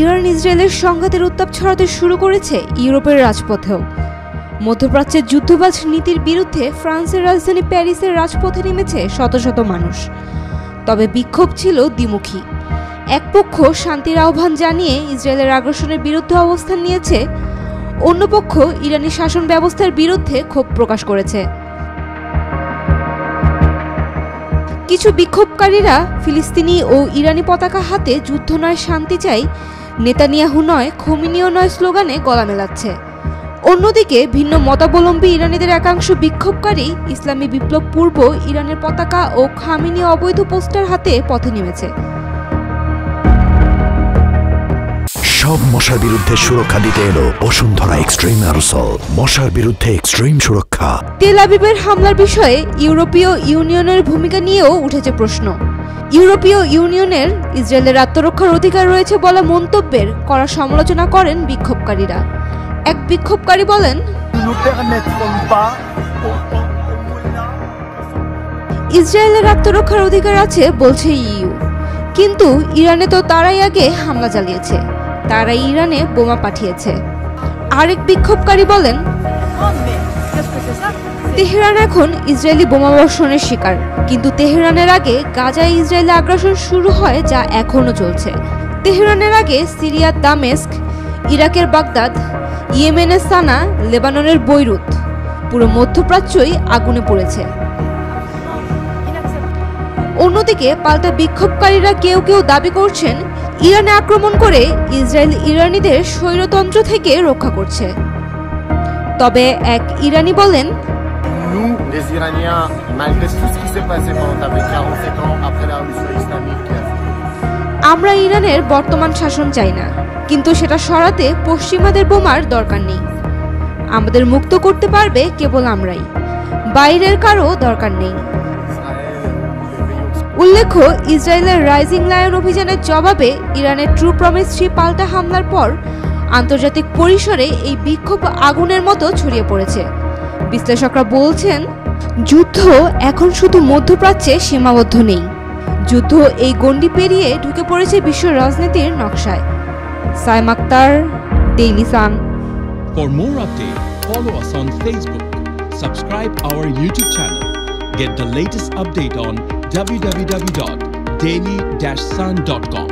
Iran ইসরায়েলের সংঘাতের উত্তাপ ছড়াতে শুরু করেছে ইউরোপের রাজপথেও। মধ্যপ্রাচ্যের যুদ্ধবাজ নীতির বিরুদ্ধে ফ্রান্সের রাজধানী প্যারিসের রাজপথে নেমেছে শত শত মানুষ। তবে বিক্ষোভ ছিল দ্বিমুখী। এক পক্ষ শান্তির আহ্বান জানিয়ে ইসরায়েলের আগ্রাসনের বিরুদ্ধে অবস্থান নিয়েছে, অন্য পক্ষ ইরানি শাসন ব্যবস্থার বিরুদ্ধে ক্ষোভ প্রকাশ করেছে। কিছু বিক্ষোভকারীরা ফিলিস্তিনি ও ইরানি পতাকা হাতে যুদ্ধ নয় শান্তি চাই, নেতানিয়াহু নয় খোমেনিও নয় স্লোগানে গলা মেলাচ্ছে। অন্যদিকে ভিন্ন মতাবলম্বী ইরানিদের একাংশ বিক্ষোভকারী ইসলামী বিপ্লব পূর্ব ইরানের পতাকা ও খামেনি অবৈধ পোস্টার হাতে পথে নেমেছে। সব মশার বিরুদ্ধে সুরক্ষা দিতে এলো বসুন্ধরা এক্সট্রিম অ্যারোসল, মশার বিরুদ্ধে এক্সট্রিম সুরক্ষা। তেল আবিবের হামলার বিষয়ে ইউরোপীয় ইউনিয়নের ভূমিকা নিয়েও উঠেছে প্রশ্ন। ইউরোপীয় ইউনিয়নের ইসরায়েলের আত্মরক্ষার অধিকার রয়েছে বলা মন্তব্যের কড়া সমালোচনা করেন বিক্ষোভকারীরা। এক বিক্ষোভকারী বলেন, ইসরায়েলের আত্মরক্ষার অধিকার আছে বলছে ইইউ, কিন্তু ইরানে তো তারাই আগে হামলা চালিয়েছে, তারাই ইরানে বোমা পাঠিয়েছে। আরেক বিক্ষোভকারী বলেন, তেহরান এখন ইসরায়েলি বোমাবর্ষণের শিকার, কিন্তু তেহরানের আগে গাজায় ইসরায়েলি আগ্রাসন শুরু হয়, যা এখনও চলছে। তেহরানের আগে সিরিয়ার দামেস্ক, ইরাকের বাগদাদ, ইয়েমেনের সানা, লেবাননের বৈরুত, পুরো মধ্যপ্রাচ্যই আগুনে পড়েছে। অন্যদিকে পাল্টা বিক্ষোভকারীরা কেউ কেউ দাবি করছেন ইরানে আক্রমণ করে ইসরায়েল ইরানিদের স্বৈরতন্ত্র থেকে রক্ষা করছে। তবে এক ইরানি বলেন, আমরা ইরানের বর্তমান শাসন চাই না, কিন্তু সেটা সরাতে পশ্চিমাদের বোমার দরকার নেই। আমাদের মুক্ত করতে পারবে কেবল আমরাই, বাইরের কারো দরকার নেই। উল্লেখ্য, ইসরায়েলের রাইজিং লায়ন অভিযানের জবাবে ইরানের ট্রু প্রমিস 3 পাল্টা হামলার পর আন্তর্জাতিক পরিসরে এই বিক্ষোভ আগুনের মতো ছড়িয়ে পড়েছে। বিশ্লেষকরা বলছেন, যুদ্ধ এখন শুধু মধ্যপ্রাচ্যে সীমাবদ্ধ নেই, যুদ্ধ এই গণ্ডি পেরিয়ে ঢুকে পড়েছে বিশ্ব রাজনীতির নকশায়। Saim Akhtar, Daily Sun. For more updates, follow us on Facebook, subscribe our YouTube channel, get the latest update on www.daily-sun.com.